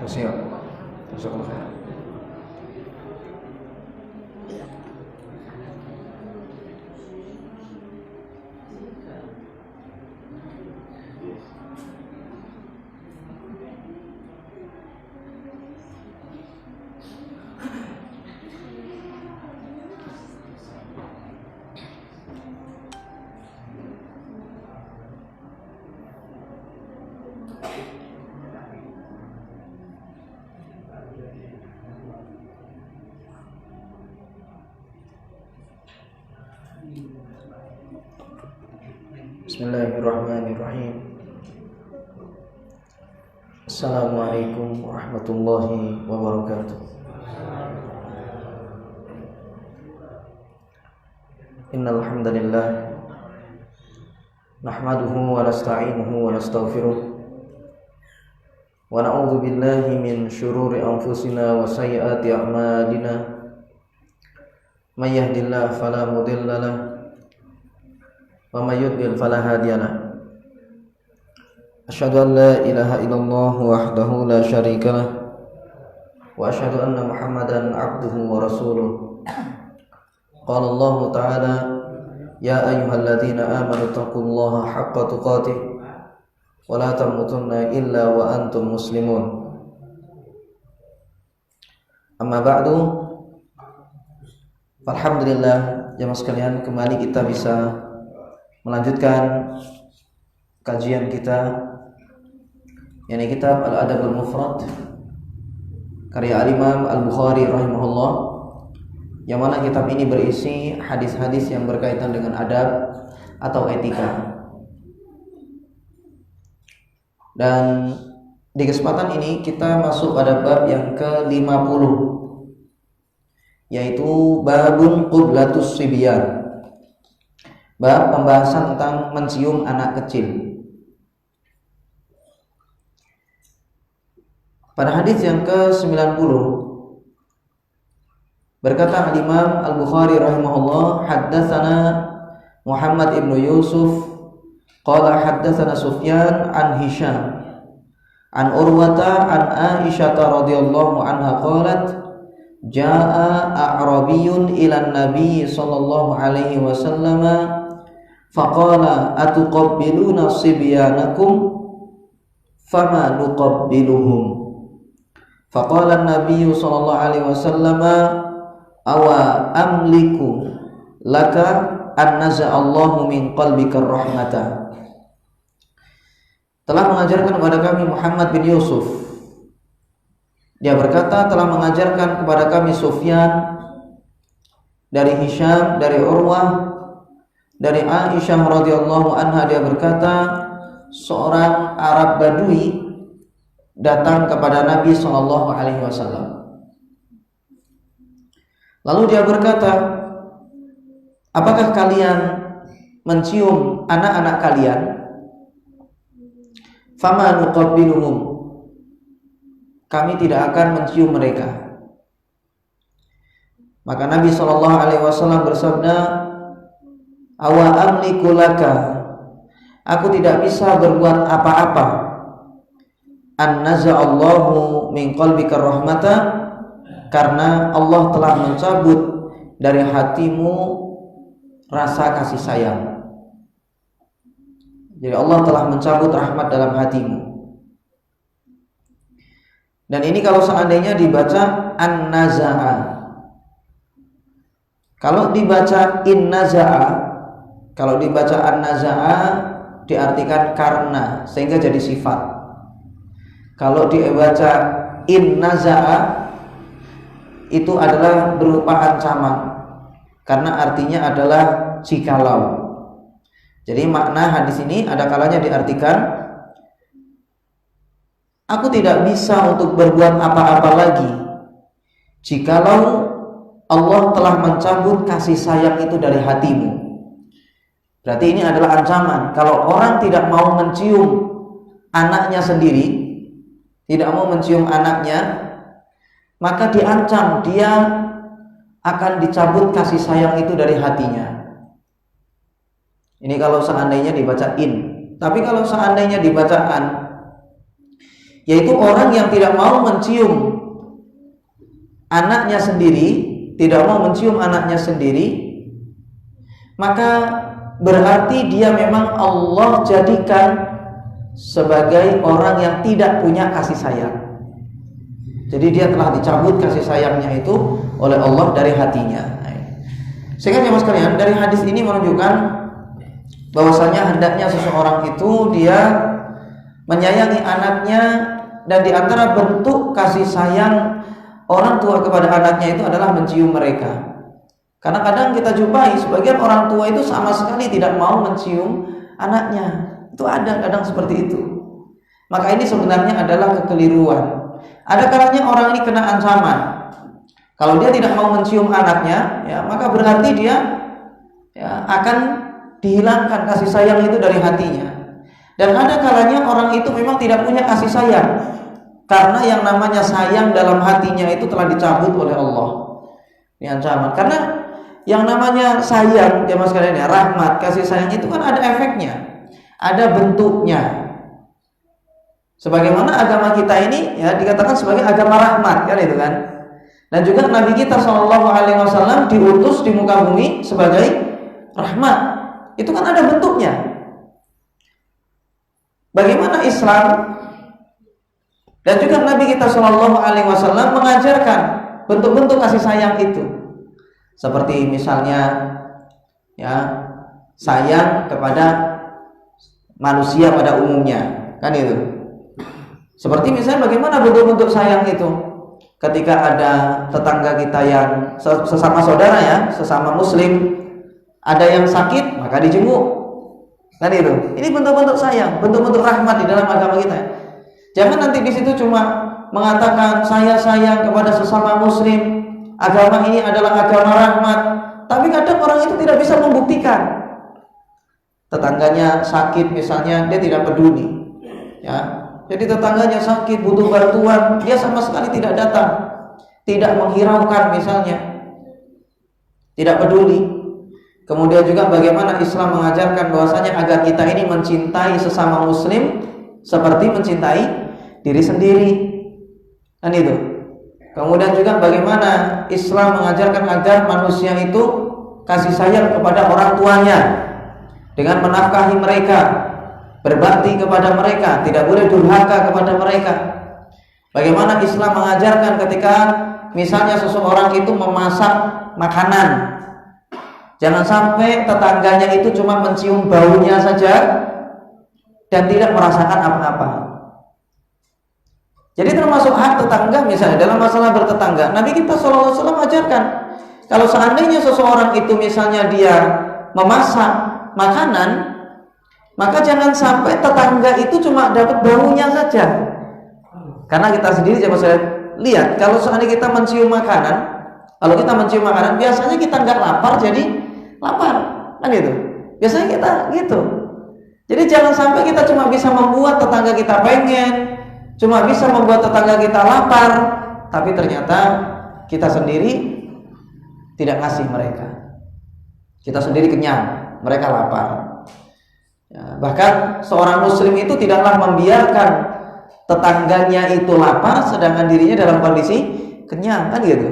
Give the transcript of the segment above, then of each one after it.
Siap. Jazakallahu khairan. Bismillahirrahmanirrahim. Assalamualaikum warahmatullahi wabarakatuh. Innal hamdalillah nahmaduhu wa nasta'inuhu wa nastaghfiruh wa na'udzu billahi min syururi anfusina wa sayyiati a'malina. May yahdihillahu fala mudilla lahu wa may yudlil fala hadiya lahu. Asyhadu an la ilaha illallah wahdahu la syarika lah wa asyhadu anna Muhammadan abduhu wa rasuluh. Qala Allah ta'ala ya ayyuhalladzina amanu taqullaha haqqa tuqatih wa la tamutunna illa wa antum muslimun. Amma ba'du. Alhamdulillah jamaah sekalian, kembali kita bisa melanjutkan kajian kita, yakni kitab Al-Adabul Mufrad karya Al-Imam Al-Bukhari rahimahullah, yang mana kitab ini berisi hadis-hadis yang berkaitan dengan adab atau etika. Dan di kesempatan ini kita masuk pada bab yang ke-50, yaitu babun qublatus sibyan. Bab pembahasan tentang mencium anak kecil. Pada hadis yang ke-90 berkata Imam Al-Bukhari rahimahullah, haddatsana Muhammad ibnu Yusuf qala haddatsana Sufyan an Hisham an Urwata an Aisyah radhiyallahu anha qalat jaa a'rabiyyun ila an-nabi sallallahu alaihi wasallam faqala atuqabbiluna sibyanakum fama nuqabbiluhum. Faqala an-nabiy sallallahu alaihi wasallam awa amliku laka an naza'allahu min qalbika rahmata. Telah mengajarkan kepada kami Muhammad bin Yusuf, dia berkata telah mengajarkan kepada kami Sufyan dari Hisham dari Urwah dari Aisyah radhiyallahu anha, dia berkata seorang Arab Badui datang kepada Nabi sallallahu alaihi wasallam. Lalu dia berkata, apakah kalian mencium anak-anak kalian? Fama nuqabbiluhum, kami tidak akan mencium mereka. Maka Nabi sallallahu alaihi wasallam bersabda, awa amliku laka, aku tidak bisa berbuat apa-apa, an naza'allahu min qalbika rahmata, karena Allah telah mencabut dari hatimu rasa kasih sayang. Jadi Allah telah mencabut rahmat dalam hatimu. Dan ini kalau seandainya dibaca an-naza'a. Kalau dibaca in-naza'a, kalau dibaca an-naza'a diartikan karena, sehingga jadi sifat. Kalau dibaca in-naza'a itu adalah berupa ancaman, karena artinya adalah jikalau. Jadi makna hadis ini ada kalanya diartikan, aku tidak bisa untuk berbuat apa-apa lagi jikalau Allah telah mencabut kasih sayang itu dari hatimu. Berarti ini adalah ancaman. Kalau orang tidak mau mencium anaknya sendiri, tidak mau mencium anaknya, maka diancam dia akan dicabut kasih sayang itu dari hatinya. Ini kalau seandainya dibaca in. Tapi kalau seandainya dibaca an, yaitu orang yang tidak mau mencium anaknya sendiri, tidak mau mencium anaknya sendiri, maka berarti dia memang Allah jadikan sebagai orang yang tidak punya kasih sayang. Jadi dia telah dicabut kasih sayangnya itu oleh Allah dari hatinya. Sehingga jemaah sekalian, dari hadis ini menunjukkan bahwasanya hendaknya seseorang itu dia menyayangi anaknya, dan di antara bentuk kasih sayang orang tua kepada anaknya itu adalah mencium mereka. Karena kadang kita jumpai sebagian orang tua itu sama sekali tidak mau mencium anaknya. Itu ada kadang seperti itu. Maka ini sebenarnya adalah kekeliruan. Ada kalanya orang ini kena ancaman. Kalau dia tidak mau mencium anaknya, ya, maka berarti dia akan dihilangkan kasih sayang itu dari hatinya. Dan ada kalanya orang itu memang tidak punya kasih sayang, karena yang namanya sayang dalam hatinya itu telah dicabut oleh Allah. Ini ancaman. Karena yang namanya sayang, jemaah sekalian ya, rahmat, kasih sayang itu kan ada efeknya, ada bentuknya. Sebagaimana agama kita ini ya dikatakan sebagai agama rahmat, kan itu kan. Dan juga Nabi kita SAW diutus di muka bumi sebagai rahmat. Itu kan ada bentuknya. Bagaimana Islam dan juga Nabi kita SAW mengajarkan bentuk-bentuk kasih sayang itu. Seperti misalnya ya, sayang kepada manusia pada umumnya, kan itu. Seperti misalnya bagaimana bentuk-bentuk sayang itu ketika ada tetangga kita yang sesama saudara ya, sesama muslim, ada yang sakit maka dijenguk, kan itu. Ini bentuk-bentuk sayang, bentuk-bentuk rahmat di dalam agama kita. Jangan nanti di situ cuma mengatakan saya sayang kepada sesama muslim, agama ini adalah agama rahmat, tapi kadang orang itu tidak bisa membuktikan. Tetangganya sakit misalnya, dia tidak peduli, ya. Jadi tetangganya sakit, butuh bantuan, dia sama sekali tidak datang, tidak menghiraukan misalnya, tidak peduli. Kemudian juga bagaimana Islam mengajarkan bahwasanya agar kita ini mencintai sesama muslim seperti mencintai diri sendiri, kan itu. Kemudian juga bagaimana Islam mengajarkan agar manusia itu kasih sayang kepada orang tuanya dengan menafkahi mereka, berbakti kepada mereka, tidak boleh durhaka kepada mereka. Bagaimana Islam mengajarkan ketika misalnya seseorang itu memasak makanan, jangan sampai tetangganya itu cuma mencium baunya saja dan tidak merasakan apa-apa. Jadi termasuk hak tetangga misalnya dalam masalah bertetangga, Nabi kita SAW ajarkan kalau seandainya seseorang itu misalnya dia memasak makanan, maka jangan sampai tetangga itu cuma dapat baunya saja. Karena kita sendiri coba saya lihat, kalau seandainya kita mencium makanan, biasanya kita nggak lapar jadi lapar, kan gitu. Biasanya kita gitu. Jadi jangan sampai kita cuma bisa membuat tetangga kita pengen, cuma bisa membuat tetangga kita lapar, tapi ternyata kita sendiri tidak ngasih mereka. Kita sendiri kenyang, mereka lapar. Ya, bahkan seorang muslim itu tidaklah membiarkan tetangganya itu lapar sedangkan dirinya dalam kondisi kenyang, kan gitu.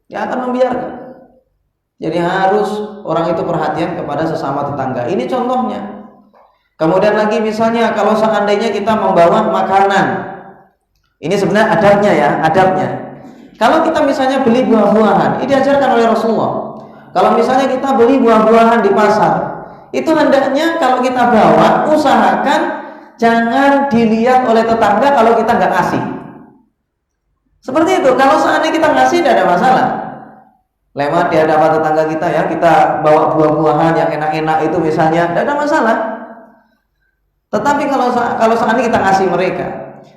Dia akan membiarkan. Jadi harus orang itu perhatian kepada sesama tetangga. Ini contohnya. Kemudian lagi misalnya kalau seandainya kita membawa makanan, ini sebenarnya adabnya ya, adabnya. Kalau kita misalnya beli buah-buahan, ini diajarkan oleh Rasulullah. Kalau misalnya kita beli buah-buahan di pasar, itu hendaknya kalau kita bawa, usahakan jangan dilihat oleh tetangga kalau kita nggak ngasih. Seperti itu. Kalau seandainya kita ngasih, tidak ada masalah. Lewat di hadapan tetangga kita ya, kita bawa buah-buahan yang enak-enak itu misalnya, tidak ada masalah. Tetapi kalau seandainya kita ngasih mereka,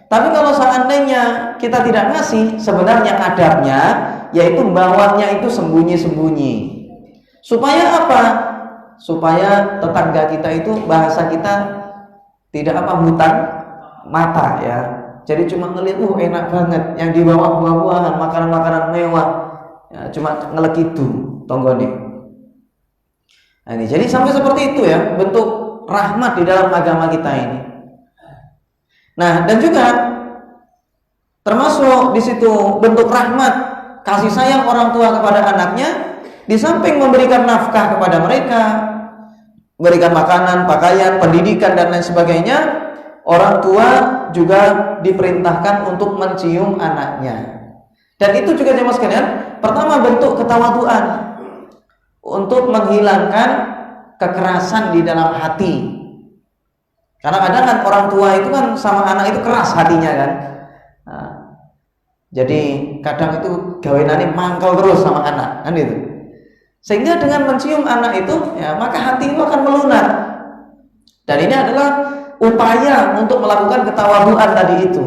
tapi kalau seandainya kita tidak ngasih, sebenarnya adabnya yaitu bawahnya itu sembunyi-sembunyi. Supaya apa? supaya tetangga kita itu, bahasa kita tidak hutang mata ya. Jadi cuma ngelihat enak banget yang dibawa buah-buahan, makanan-makanan mewah. Ya, cuma ngelekidu tonggone. Nah, ini jadi sampai seperti itu ya, bentuk rahmat di dalam agama kita ini. Nah, dan juga termasuk di situ bentuk rahmat, kasih sayang orang tua kepada anaknya, di samping memberikan nafkah kepada mereka, berikan makanan, pakaian, pendidikan dan lain sebagainya, orang tua juga diperintahkan untuk mencium anaknya. Dan itu juga jemaah sekalian, pertama bentuk ketawaduan untuk menghilangkan kekerasan di dalam hati. Karena kadang kan orang tua itu kan sama anak itu keras hatinya kan. Nah, jadi kadang itu gawenane mangkel terus sama anak kan itu. Sehingga dengan mencium anak itu ya, maka hati itu akan melunak. Dan ini adalah upaya untuk melakukan ketawaduan tadi itu,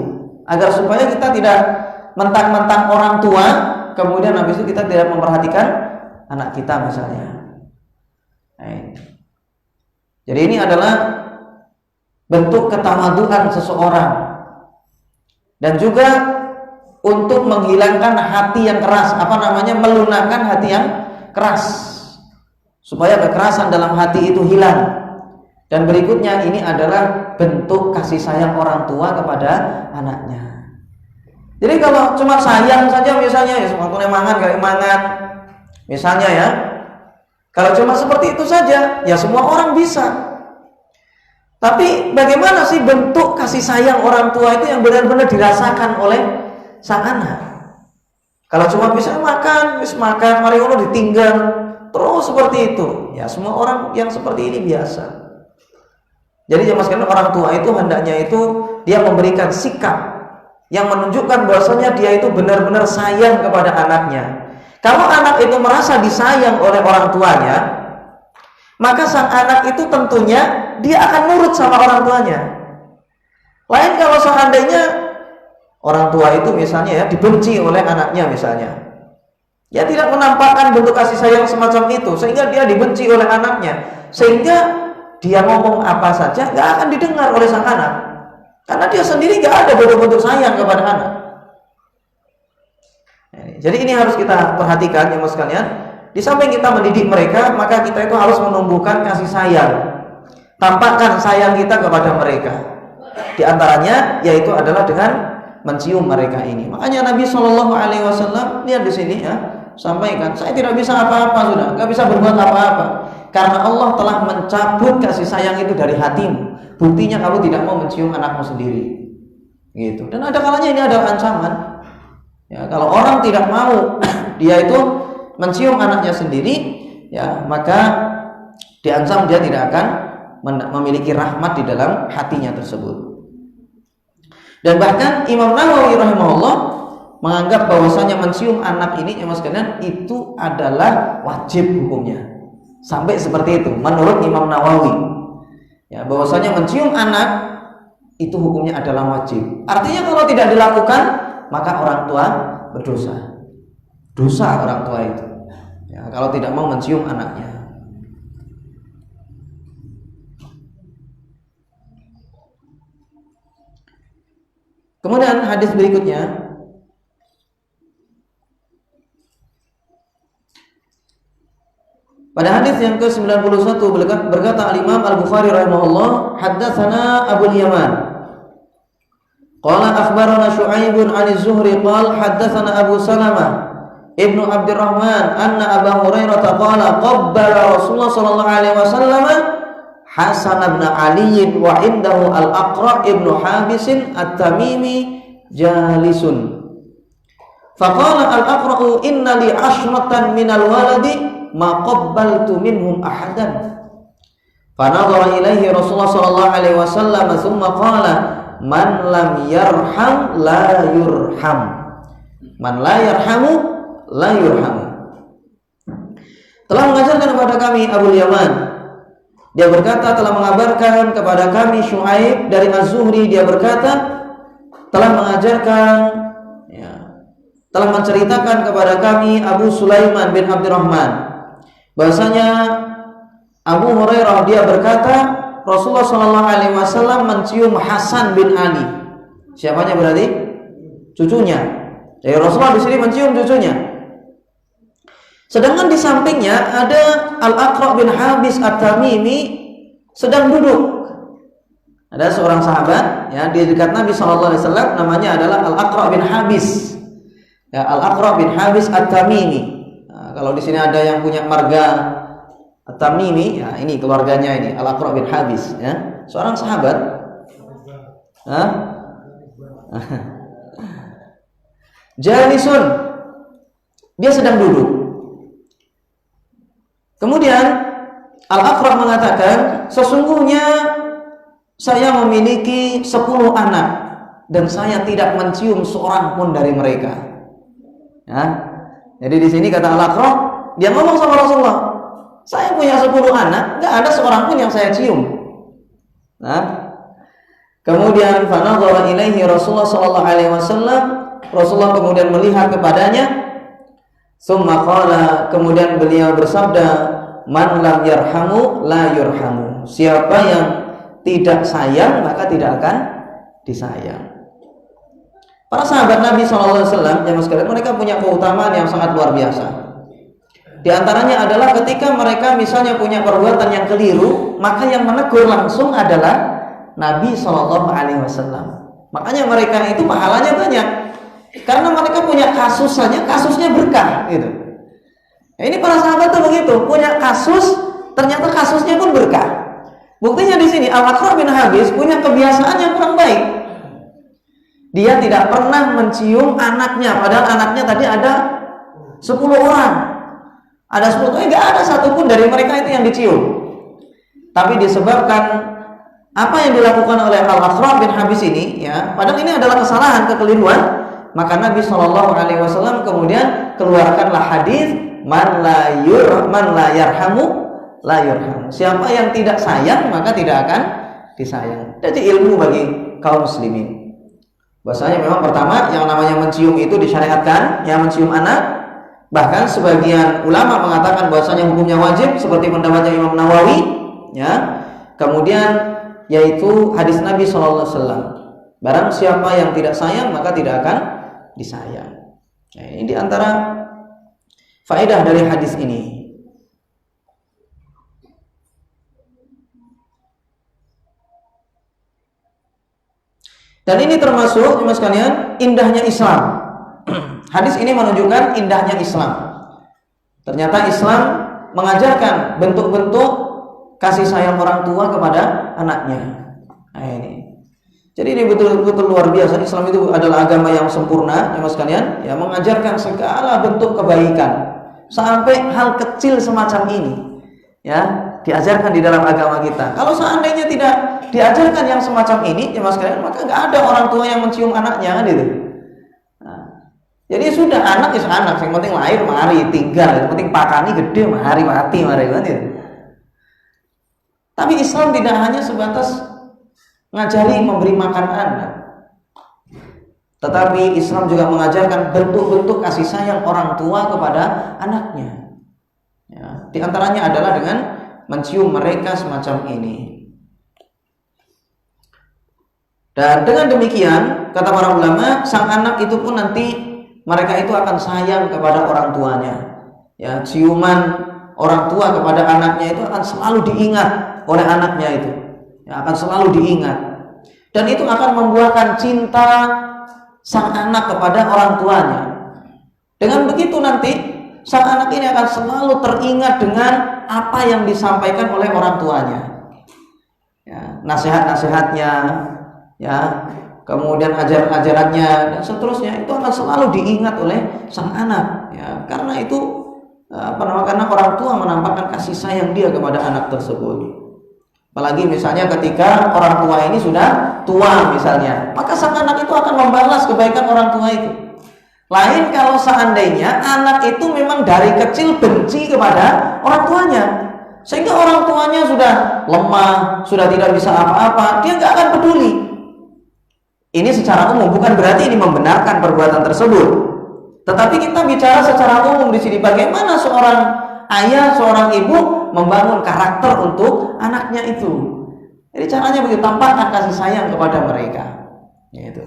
agar supaya kita tidak mentang-mentang orang tua, kemudian habis itu kita tidak memperhatikan anak kita misalnya. Jadi ini adalah bentuk ketawaduan seseorang, dan juga untuk menghilangkan hati yang keras, melunakkan hati yang keras, supaya kekerasan dalam hati itu hilang. Dan berikutnya ini adalah bentuk kasih sayang orang tua kepada anaknya. Jadi kalau cuma sayang saja misalnya, ya semakin mangan gak mangan misalnya ya, kalau cuma seperti itu saja ya semua orang bisa. Tapi bagaimana sih bentuk kasih sayang orang tua itu yang benar-benar dirasakan oleh sang anak? Kalau cuma bisa makan, mari ngono ditinggal terus seperti itu, ya semua orang yang seperti ini biasa. Jadi jemaah sekalian, orang tua itu hendaknya itu dia memberikan sikap yang menunjukkan bahwasanya dia itu benar-benar sayang kepada anaknya. Kalau anak itu merasa disayang oleh orang tuanya, maka sang anak itu tentunya dia akan nurut sama orang tuanya. Lain kalau seandainya orang tua itu misalnya ya dibenci oleh anaknya misalnya, ya tidak menampakkan bentuk kasih sayang semacam itu, sehingga dia dibenci oleh anaknya, sehingga dia ngomong apa saja gak akan didengar oleh sang anak, karena dia sendiri gak ada bentuk-bentuk sayang kepada anak. Jadi ini harus kita perhatikan ya mas sekalian. Di samping kita mendidik mereka, maka kita itu harus menumbuhkan kasih sayang. Tampakkan sayang kita kepada mereka. Di antaranya yaitu adalah dengan mencium mereka ini. Makanya Nabi SAW lihat di sini ya, sampaikan, saya tidak bisa apa-apa sudah, nggak bisa berbuat apa-apa, karena Allah telah mencabut kasih sayang itu dari hatimu. Buktinya kamu tidak mau mencium anakmu sendiri, gitu. Dan ada kalanya ini adalah ancaman. Ya, kalau orang tidak mau dia itu mencium anaknya sendiri, ya maka diancam dia tidak akan memiliki rahmat di dalam hatinya tersebut. Dan bahkan Imam Nawawi rahimahullah menganggap bahwasanya mencium anak ini ya mas sekalian itu adalah wajib hukumnya. Sampai seperti itu menurut Imam Nawawi. Ya, bahwasanya mencium anak itu hukumnya adalah wajib. Artinya kalau tidak dilakukan maka orang tua berdosa. Dosa orang tua itu. Ya, kalau tidak mau mencium anaknya. Kemudian hadis berikutnya, pada hadis yang ke-91 berkata Al-Imam Al-Bukhari rahimahullah, haddatsana Abu Yaman qala akhbarana Syu'aibun 'an Az-Zuhri qala haddatsana Abu Salamah Ibnu Abdurrahman anna Abu Hurairah qala qabbala Rasulullah sallallahu alaihi wasallam Hasan bin Ali wa indahu Al-Aqra' ibnu Habis At-Tamimi jalisun. Faqala Al-Aqra' inna li 'ashratan minal waladi ma qabbaltu minhum ahadan. Fanadhara ilaihi Rasulullah sallallahu alaihi wasallam thumma qala man lam yarham la yurham. Man la yarhamu la yurhamu. Telah mengajarkan kepada kami Abu Yaman, dia berkata telah mengabarkan kepada kami Syu'aib dari Az-Zuhri, dia berkata telah mengajarkan ya, telah menceritakan kepada kami Abu Sulaiman bin Abdurrahman bahwasanya Abu Hurairah dia berkata, Rasulullah Shallallahu Alaihi Wasallam mencium Hasan bin Ali. Siapanya berarti? Cucunya. Jadi Rasulullah di sini mencium cucunya. Sedangkan di sampingnya ada Al-Aqra' bin Habis At-Tamimi sedang duduk. Ada seorang sahabat ya di dekat Nabi Shallallahu Alaihi Wasallam, namanya adalah Al-Aqra' bin Habis. Ya, Al-Aqra' bin Habis At-Tamimi. Nah, kalau di sini ada yang punya marga At-Tamimi, ya ini keluarganya ini, Al-Aqra' bin Habis, ya. Seorang sahabat. Hah? Jalisun. Dia sedang duduk. Kemudian Al-Aqra' mengatakan, sesungguhnya saya memiliki 10 anak dan saya tidak mencium seorang pun dari mereka. Ya. Jadi di sini kata Al-Aqra', dia ngomong sama Rasulullah, saya punya 10 anak, nggak ada seorang pun yang saya cium. Nah, kemudian fanadhara ilaihi Rasulullah sallallahu alaihi wasallam, Rasulullah kemudian melihat kepadanya, summa qala, kemudian beliau bersabda, man lam yarhamu la yurhamu. Siapa yang tidak sayang maka tidak akan disayang. Para sahabat Nabi sallallahu alaihi wasallam yang sekalian, mereka punya keutamaan yang sangat luar biasa. Di antaranya adalah ketika mereka misalnya punya perbuatan yang keliru, maka yang menegur langsung adalah Nabi Shallallahu Alaihi Wasallam. Makanya mereka itu pahalanya banyak, karena mereka punya kasus saja, kasusnya berkah gitu. Nah, ini para sahabat tuh begitu, punya kasus, ternyata kasusnya pun berkah. Buktinya di sini Al-Aqra' bin Habis punya kebiasaan yang kurang baik. Dia tidak pernah mencium anaknya, padahal anaknya tadi ada 10 orang. Ada 10, nggak ada satupun dari mereka itu yang dicium. Tapi disebabkan apa yang dilakukan oleh Al-Aqra' bin Habis ini, ya, padahal ini adalah kesalahan, kekeliruan, maka Nabi Shallallahu Alaihi Wasallam kemudian keluarkanlah hadis man la yarhamu la yurhamu. Siapa yang tidak sayang maka tidak akan disayang. Jadi ilmu bagi kaum muslimin. Bahasanya memang pertama yang namanya mencium itu disyariatkan, yang mencium anak. Bahkan sebagian ulama mengatakan bahwasanya hukumnya wajib, seperti pendapatnya Imam Nawawi, ya. Kemudian yaitu hadis Nabi Shallallahu Alaihi Wasallam, barang siapa yang tidak sayang maka tidak akan disayang. Nah, ini diantara faedah dari hadis ini. Dan ini termasuk jemaah sekalian indahnya Islam. Hadis ini menunjukkan indahnya Islam. Ternyata Islam mengajarkan bentuk-bentuk kasih sayang orang tua kepada anaknya. Nah, ini. Jadi ini betul-betul luar biasa. Islam itu adalah agama yang sempurna, jemaah sekalian, ya, mengajarkan segala bentuk kebaikan. Sampai hal kecil semacam ini, ya, diajarkan di dalam agama kita. Kalau seandainya tidak diajarkan yang semacam ini, jemaah sekalian, maka nggak ada orang tua yang mencium anaknya, kan itu. Jadi sudah anak is anak, yang penting lahir mari tinggal, yang penting pakani gede mari mati mari kan ya. Tapi Islam tidak hanya sebatas ngajari memberi makan anak, tetapi Islam juga mengajarkan bentuk-bentuk kasih sayang orang tua kepada anaknya. Ya, di antaranya adalah dengan mencium mereka semacam ini. Dan dengan demikian kata para ulama, sang anak itu pun nanti mereka itu akan sayang kepada orang tuanya. Ya, ciuman orang tua kepada anaknya itu akan selalu diingat oleh anaknya itu. Ya, akan selalu diingat. Dan itu akan membuahkan cinta sang anak kepada orang tuanya. Dengan begitu nanti sang anak ini akan selalu teringat dengan apa yang disampaikan oleh orang tuanya. Ya, nasihat-nasihatnya, ya, kemudian ajaran-ajarannya dan seterusnya itu akan selalu diingat oleh sang anak, ya, karena itu karena orang tua menampakkan kasih sayang dia kepada anak tersebut. Apalagi misalnya ketika orang tua ini sudah tua misalnya, maka sang anak itu akan membalas kebaikan orang tua itu. Lain kalau seandainya anak itu memang dari kecil benci kepada orang tuanya, sehingga orang tuanya sudah lemah, sudah tidak bisa apa-apa, dia nggak akan peduli. Ini secara umum, bukan berarti ini membenarkan perbuatan tersebut. Tetapi kita bicara secara umum di sini, bagaimana seorang ayah, seorang ibu membangun karakter untuk anaknya itu. Jadi caranya begitu, tampakkan kasih sayang kepada mereka. Gitu.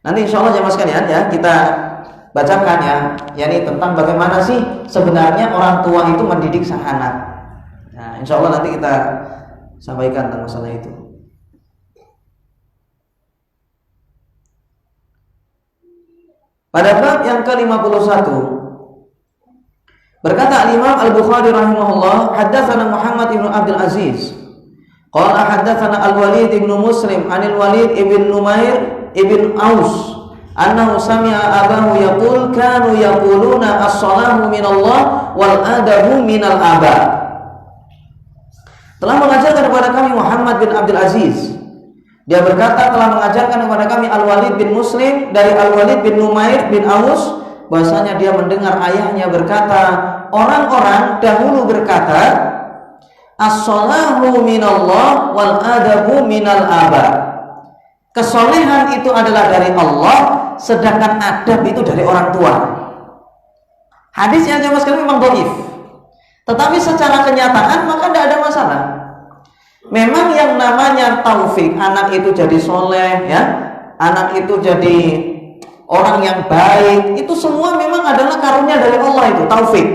Nanti insya Allah jemaah sekalian ya, kita bacakan ya, yakni tentang bagaimana sih sebenarnya orang tua itu mendidik sang anak. Nah, insya Allah nanti kita sampaikan tentang masalah itu. Pada bab yang ke-51 berkata Al-Imam Al-Bukhari rahimahullah, haddatsana Muhammad ibn Abdul Aziz qala haddatsana Al-Walid ibn Muslim anil Walid ibn Numair ibn Aus annahu sami'a abahu yaqul kanu yaquluna as-salahu minallah wal adabu minal aba. Telah mengajarkan kepada kami Muhammad bin Abdul Aziz, dia berkata telah mengajarkan kepada kami Al-Walid bin Muslim dari Al-Walid bin Numair bin Aus, bahwasanya dia mendengar ayahnya berkata, orang-orang dahulu berkata, as-salahu minallah wal adabu minal aba. Kesolehan itu adalah dari Allah, sedangkan adab itu dari orang tua. Hadisnya jemaah sekalian memang dhaif, tetapi secara kenyataan maka tidak ada masalah. Memang yang namanya taufik, anak itu jadi soleh ya, anak itu jadi orang yang baik, itu semua memang adalah karunia dari Allah, itu taufik.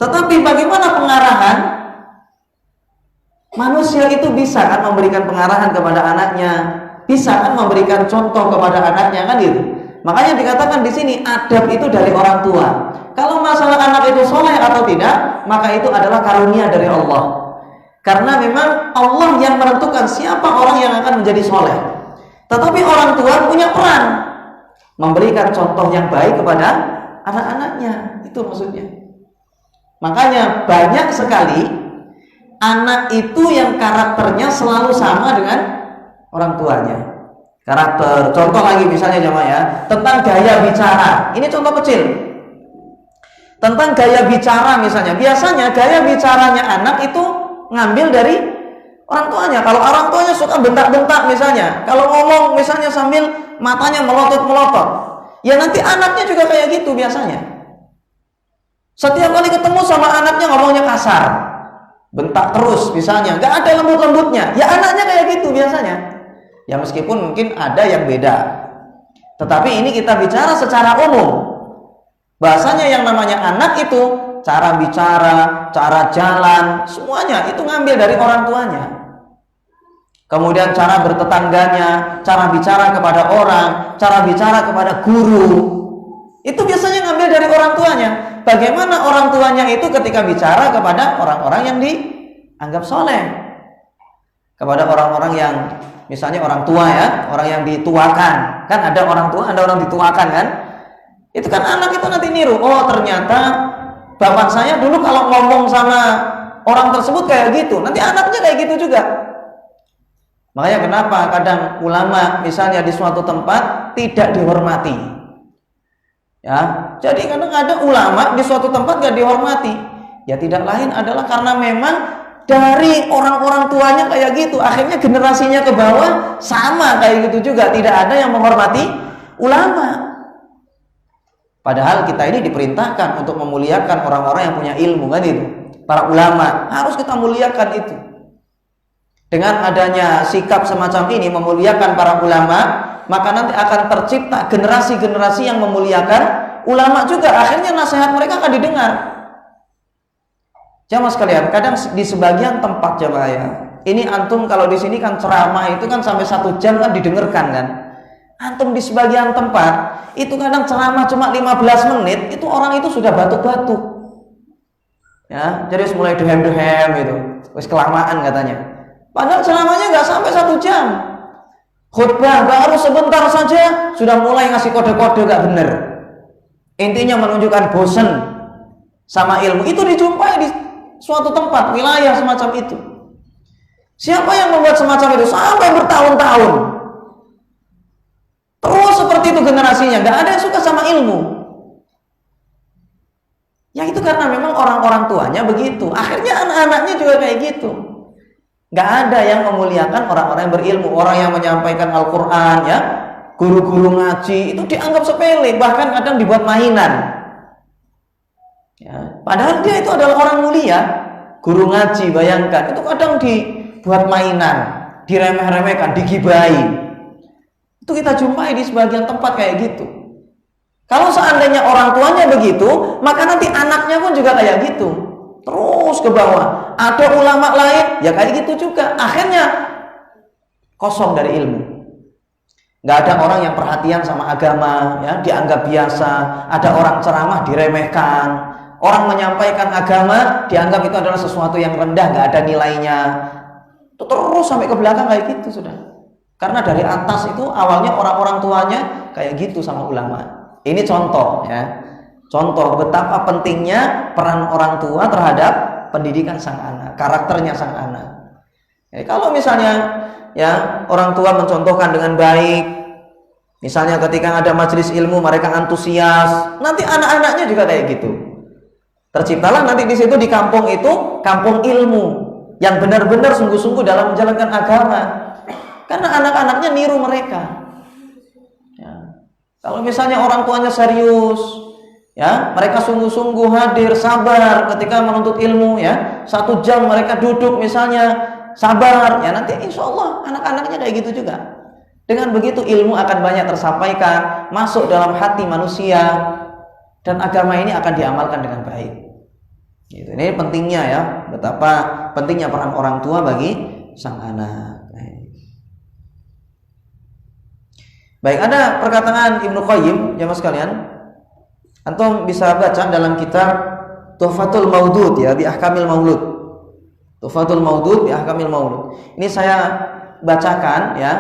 Tetapi bagaimana pengarahan? Manusia itu bisa kan memberikan pengarahan kepada anaknya, bisa kan memberikan contoh kepada anaknya, kan gitu. Makanya dikatakan di sini adab itu dari orang tua. Kalau masalah anak itu soleh atau tidak, maka itu adalah karunia dari Allah. Karena memang Allah yang menentukan siapa orang yang akan menjadi soleh. Tetapi orang tua punya peran memberikan contoh yang baik kepada anak-anaknya. Itu maksudnya. Makanya banyak sekali anak itu yang karakternya selalu sama dengan orang tuanya. Karakter, contoh lagi misalnya jemaah ya, tentang gaya bicara. Ini contoh kecil. Tentang gaya bicara misalnya. Biasanya gaya bicaranya anak itu ngambil dari orang tuanya. Kalau orang tuanya suka bentak-bentak misalnya, kalau ngomong misalnya sambil matanya melotot-melotot, ya nanti anaknya juga kayak gitu biasanya. Setiap kali ketemu sama anaknya ngomongnya kasar, bentak terus misalnya, nggak ada lembut-lembutnya, ya anaknya kayak gitu biasanya. Ya meskipun mungkin ada yang beda, tetapi ini kita bicara secara umum. Bahasanya yang namanya anak itu, cara bicara, cara jalan, semuanya itu ngambil dari orang tuanya. Kemudian cara bertetangganya, cara bicara kepada orang, cara bicara kepada guru, itu biasanya ngambil dari orang tuanya. Bagaimana orang tuanya itu ketika bicara kepada orang-orang yang dianggap soleh, kepada orang-orang yang misalnya orang tua ya, orang yang dituakan. Kan ada orang tua, ada orang dituakan kan. Itu kan anak itu nanti niru, oh ternyata bapak saya dulu kalau ngomong sama orang tersebut kayak gitu, nanti anaknya kayak gitu juga. Makanya kenapa kadang ulama misalnya di suatu tempat tidak dihormati. Ya, jadi kadang ada ulama di suatu tempat gak dihormati. Ya tidak lain adalah karena memang dari orang-orang tuanya kayak gitu, akhirnya generasinya ke bawah sama kayak gitu juga, tidak ada yang menghormati ulama. Padahal kita ini diperintahkan untuk memuliakan orang-orang yang punya ilmu, kan itu. Para ulama harus kita muliakan itu. Dengan adanya sikap semacam ini memuliakan para ulama, maka nanti akan tercipta generasi-generasi yang memuliakan ulama juga. Akhirnya nasihat mereka akan didengar. Jamaah sekalian, kadang di sebagian tempat jamaah ya, ini antum kalau di sini kan ceramah itu kan sampai 1 jam kan didengarkan kan. Antum di sebagian tempat itu kadang ceramah cuma 15 menit, itu orang itu sudah batuk-batuk. Ya, jadi mulai dehem-dehem itu, wis kelamaan katanya. Padahal ceramahnya nggak sampai 1 jam. Khutbah baru sebentar saja sudah mulai ngasih kode-kode nggak bener. Intinya menunjukkan bosan sama ilmu. Itu dijumpai di suatu tempat, wilayah semacam itu. Siapa yang membuat semacam itu sampai bertahun-tahun? Terus seperti itu generasinya, nggak ada yang suka sama ilmu. Ya itu karena memang orang-orang tuanya begitu. Akhirnya anak-anaknya juga kayak gitu. Nggak ada yang memuliakan orang-orang yang berilmu, orang yang menyampaikan Al-Quran ya, guru-guru ngaji itu dianggap sepele, bahkan kadang dibuat mainan. Ya. Padahal dia itu adalah orang mulia, guru ngaji, bayangkan. Itu kadang dibuat mainan, diremeh-remehkan, digibahi. Itu kita jumpai di sebagian tempat kayak gitu. Kalau seandainya orang tuanya begitu, maka nanti anaknya pun juga kayak gitu. Terus ke bawah. Ada ulama lain, ya kayak gitu juga. Akhirnya kosong dari ilmu. Nggak ada orang yang perhatian sama agama, ya, dianggap biasa. Ada orang ceramah diremehkan. Orang menyampaikan agama dianggap itu adalah sesuatu yang rendah, nggak ada nilainya. Itu terus sampai ke belakang kayak gitu sudah. Karena dari atas itu awalnya orang-orang tuanya kayak gitu sama ulama. Ini contoh, ya. Contoh betapa pentingnya peran orang tua terhadap pendidikan sang anak, karakternya sang anak. Jadi kalau misalnya ya orang tua mencontohkan dengan baik, misalnya ketika ada majelis ilmu mereka antusias, nanti anak-anaknya juga kayak gitu. Terciptalah nanti di situ di kampung itu kampung ilmu yang benar-benar sungguh-sungguh dalam menjalankan agama. Karena anak-anaknya niru mereka. Ya. Kalau misalnya orang tuanya serius, ya, mereka sungguh-sungguh hadir, sabar ketika menuntut ilmu, ya, 1 jam mereka duduk misalnya, sabar, ya, nanti insya Allah anak-anaknya kayak gitu juga. Dengan begitu ilmu akan banyak tersampaikan, masuk dalam hati manusia, dan agama ini akan diamalkan dengan baik. Gitu. Ini pentingnya, ya, betapa pentingnya peran orang tua bagi sang anak. Baik, ada perkataan Ibnu Qayyim, jamaah sekalian. Antum bisa baca dalam kitab Tuhfatul Maudud, ya, bi Ahkamil Maulud. Tuhfatul Maudud bi Ahkamil Maulud. Ini saya bacakan, ya.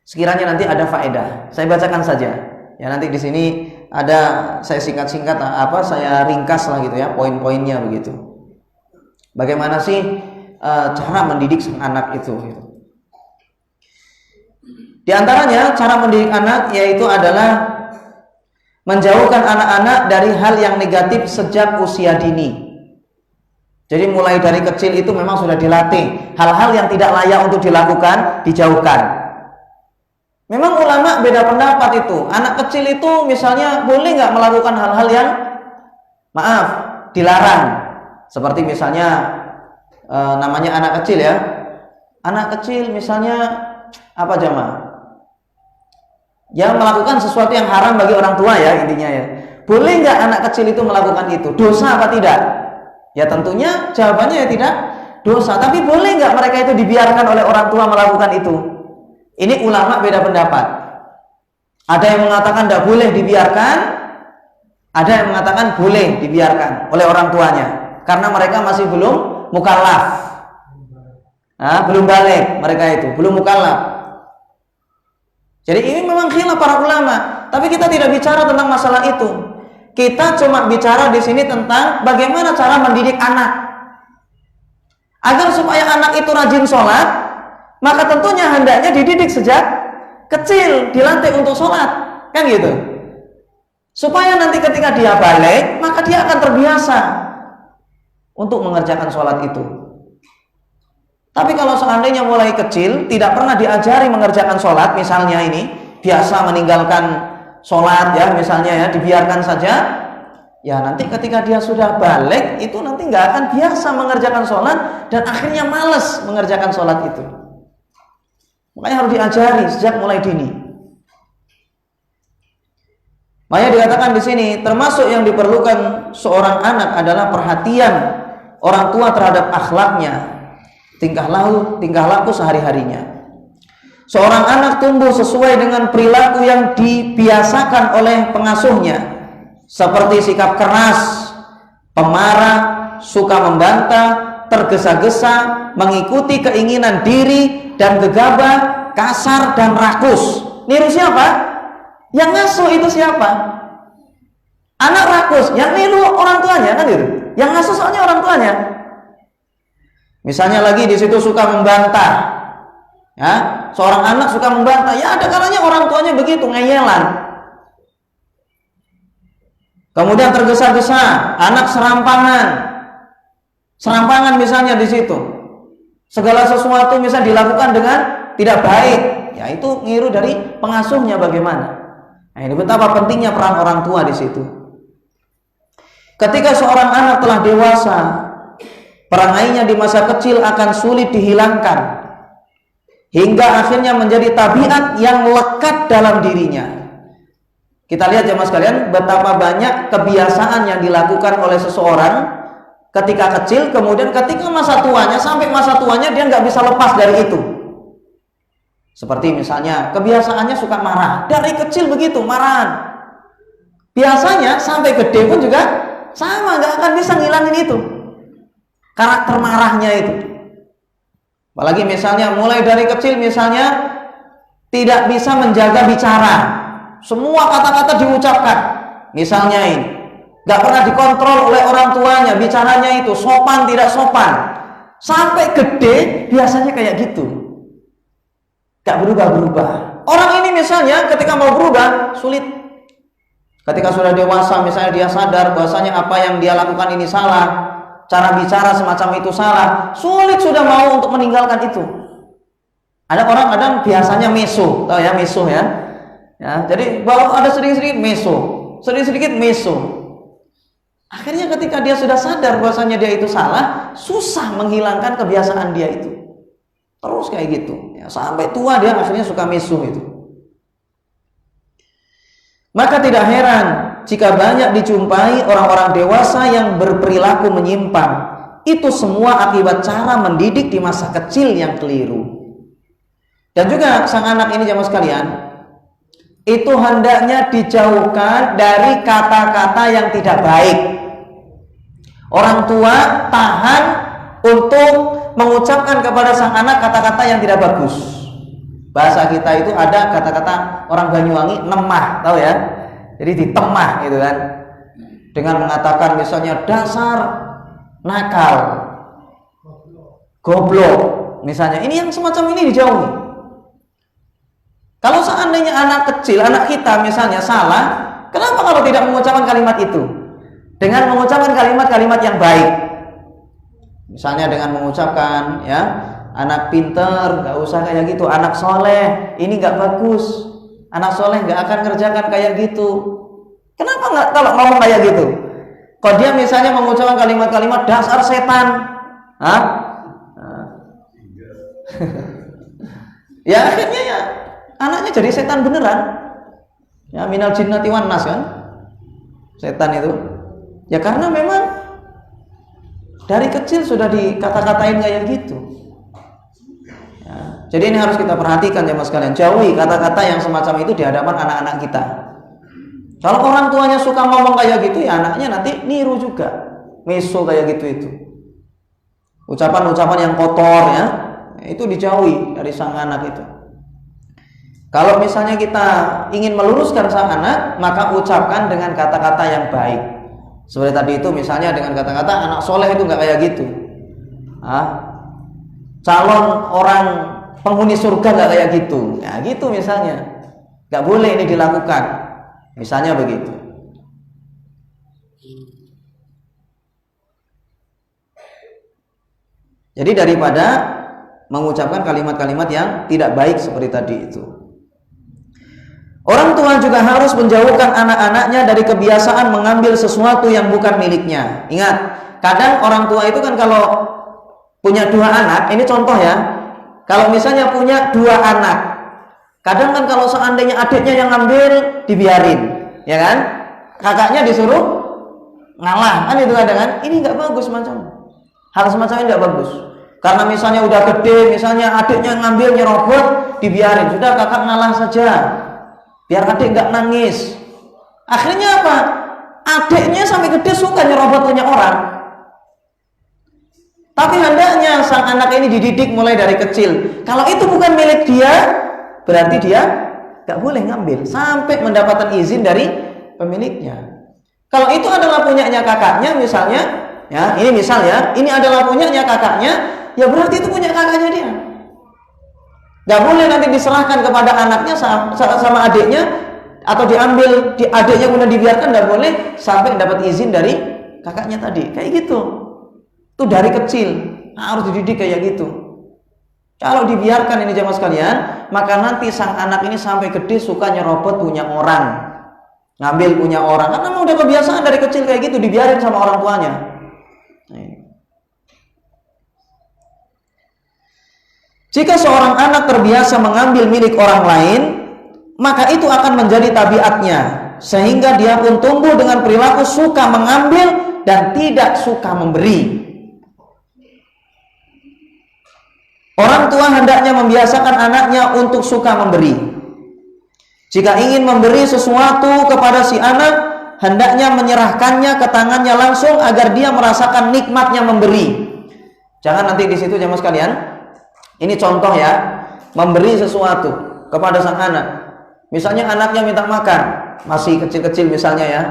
Sekiranya nanti ada faedah, saya bacakan saja. Ya, nanti di sini ada saya singkat-singkat saya ringkas lah gitu, ya, poin-poinnya begitu. Bagaimana sih cara mendidik sang anak itu gitu. Di antaranya cara mendidik anak yaitu adalah menjauhkan anak-anak dari hal yang negatif sejak usia dini. Jadi mulai dari kecil itu memang sudah dilatih hal-hal yang tidak layak untuk dilakukan, dijauhkan. Memang ulama beda pendapat itu. Anak kecil itu misalnya boleh nggak melakukan hal-hal yang dilarang. Seperti misalnya namanya anak kecil, ya. Anak kecil misalnya apa jamaah? Yang melakukan sesuatu yang haram bagi orang tua, ya, intinya, ya. Boleh nggak anak kecil itu melakukan itu? Dosa apa tidak? Ya tentunya jawabannya ya tidak dosa. Tapi boleh nggak mereka itu dibiarkan oleh orang tua melakukan itu? Ini ulama beda pendapat. Ada yang mengatakan tidak boleh dibiarkan, ada yang mengatakan boleh dibiarkan oleh orang tuanya karena mereka masih belum mukallaf. Belum balik mereka itu, belum mukallaf. Jadi ini memang khilaf para ulama, tapi kita tidak bicara tentang masalah itu. Kita cuma bicara di sini tentang bagaimana cara mendidik anak. Agar supaya anak itu rajin sholat, maka tentunya hendaknya dididik sejak kecil, dilatih untuk sholat, kan gitu. Supaya nanti ketika dia balik, maka dia akan terbiasa untuk mengerjakan sholat itu. Tapi kalau seandainya mulai kecil tidak pernah diajari mengerjakan sholat, misalnya ini biasa meninggalkan sholat, ya, misalnya, ya, dibiarkan saja, ya nanti ketika dia sudah balik itu nanti nggak akan biasa mengerjakan sholat dan akhirnya malas mengerjakan sholat itu. Makanya harus diajari sejak mulai dini. Makanya dikatakan di sini termasuk yang diperlukan seorang anak adalah perhatian orang tua terhadap akhlaknya, tingkah laku sehari-harinya. Seorang anak tumbuh sesuai dengan perilaku yang dibiasakan oleh pengasuhnya, seperti sikap keras, pemarah, suka membantah, tergesa-gesa, mengikuti keinginan diri dan gegabah, kasar dan rakus. Niru siapa? Yang ngasuh itu siapa? Anak rakus, yang niru orang tuanya, kan gitu. Yang ngasuh soalnya orang tuanya. Misalnya lagi di situ suka membantah, ya, seorang anak suka membantah, ya ada kalanya orang tuanya begitu, ngeyelan. Kemudian tergesa-gesa, anak serampangan misalnya di situ. Segala sesuatu misalnya dilakukan dengan tidak baik, ya itu ngiru dari pengasuhnya bagaimana. Nah, ini betapa pentingnya peran orang tua di situ. Ketika seorang anak telah dewasa, perangainya di masa kecil akan sulit dihilangkan, hingga akhirnya menjadi tabiat yang lekat dalam dirinya. Kita lihat jemaah sekalian, betapa banyak kebiasaan yang dilakukan oleh seseorang ketika kecil, kemudian ketika masa tuanya, sampai masa tuanya dia nggak bisa lepas dari itu. Seperti misalnya kebiasaannya suka marah, dari kecil begitu marahan. Biasanya sampai gede pun juga sama, nggak akan bisa ngilangin itu karakter marahnya itu. Apalagi misalnya mulai dari kecil misalnya tidak bisa menjaga bicara, semua kata-kata diucapkan. Misalnya ini nggak pernah dikontrol oleh orang tuanya, bicaranya itu sopan tidak sopan. Sampai gede biasanya kayak gitu, gak berubah-berubah. Orang ini misalnya ketika mau berubah sulit. Ketika sudah dewasa misalnya dia sadar bahwasanya apa yang dia lakukan ini salah, cara bicara semacam itu salah, sulit sudah mau untuk meninggalkan itu. Ada orang kadang biasanya meso, tahu ya meso ya? Ya, jadi kalau ada sedikit-sedikit meso, sedikit-sedikit meso. Akhirnya ketika dia sudah sadar bahwasanya dia itu salah, susah menghilangkan kebiasaan dia itu. Terus kayak gitu, ya, sampai tua dia akhirnya suka meso itu. Maka tidak heran jika banyak dijumpai orang-orang dewasa yang berperilaku menyimpang. Itu semua akibat cara mendidik di masa kecil yang keliru. Dan juga sang anak ini jemaah sekalian, itu hendaknya dijauhkan dari kata-kata yang tidak baik. Orang tua tahan untuk mengucapkan kepada sang anak kata-kata yang tidak bagus. Bahasa kita itu ada kata-kata orang Banyuwangi nemah, tahu ya? Jadi ditemah gitu kan. Dengan mengatakan misalnya dasar nakal, goblok misalnya. Ini yang semacam ini dijauhi. Kalau seandainya anak kecil, anak kita misalnya salah, kenapa kalau tidak mengucapkan kalimat itu? Dengan mengucapkan kalimat-kalimat yang baik. Misalnya dengan mengucapkan ya, anak pinter, gak usah kayak gitu. Anak soleh, ini gak bagus. Anak soleh gak akan ngerjakan kayak gitu. Kenapa nggak kalau ngomong kayak gitu? Kalau dia misalnya mengucapkan kalimat-kalimat dasar setan, hah? Ya akhirnya ya anaknya jadi setan beneran. Ya minal jinnati wan nas kan? Setan itu. Ya karena memang dari kecil sudah dikata-katain kayak gitu. Ya, jadi ini harus kita perhatikan jemaah sekalian, jauhi kata-kata yang semacam itu di hadapan anak-anak kita. Kalau orang tuanya suka ngomong kayak gitu, ya anaknya nanti niru juga, meso kayak gitu itu. Ucapan-ucapan yang kotor ya, itu dijauhi dari sang anak itu. Kalau misalnya kita ingin meluruskan sang anak, maka ucapkan dengan kata-kata yang baik. Seperti tadi itu misalnya dengan kata-kata anak soleh itu nggak kayak gitu. Calon orang penghuni surga nggak kayak gitu. Ya gitu misalnya. Nggak boleh ini dilakukan. Misalnya begitu. Jadi daripada mengucapkan kalimat-kalimat yang tidak baik seperti tadi itu. Orang tua juga harus menjauhkan anak-anaknya dari kebiasaan mengambil sesuatu yang bukan miliknya. Ingat, kadang orang tua itu kan kalau punya dua anak, ini contoh ya. Kalau misalnya punya dua anak, kadang kan kalau seandainya adiknya yang ngambil, dibiarin, ya kan? Kakaknya disuruh ngalah, kan itu kadang kan? Ini nggak bagus macam. Hal semacam ini nggak bagus. Karena misalnya udah gede, misalnya adiknya ngambil nyerobot, dibiarin. Sudah kakak ngalah saja. Biar adik nggak nangis. Akhirnya apa? Adiknya sampai gede suka nyerobot punya orang. Tapi hendaknya sang anak ini dididik mulai dari kecil. Kalau itu bukan milik dia, berarti dia nggak boleh ngambil sampai mendapatkan izin dari pemiliknya. Kalau itu adalah punyanya kakaknya misalnya, ya ini misalnya, ini adalah punyanya kakaknya, ya berarti itu punya kakaknya dia. Gak boleh nanti diserahkan kepada anaknya sama adiknya, atau diambil adiknya kemudian dibiarkan, gak boleh sampai dapat izin dari kakaknya tadi. Kayak gitu. Itu dari kecil harus dididik kayak gitu. Kalau dibiarkan ini jemaah sekalian, maka nanti sang anak ini sampai gede suka nyerobot punya orang. ngambil punya orang, karena memang udah kebiasaan dari kecil kayak gitu, dibiarin sama orang tuanya. Jika seorang anak terbiasa mengambil milik orang lain, maka itu akan menjadi tabiatnya, sehingga dia pun tumbuh dengan perilaku suka mengambil dan tidak suka memberi. Orang tua hendaknya membiasakan anaknya untuk suka memberi. Jika ingin memberi sesuatu kepada si anak, hendaknya menyerahkannya ke tangannya langsung agar dia merasakan nikmatnya memberi. Jangan nanti di situ jemaah sekalian. Ini contoh ya, memberi sesuatu kepada sang anak. Misalnya anaknya minta makan, masih kecil-kecil misalnya ya.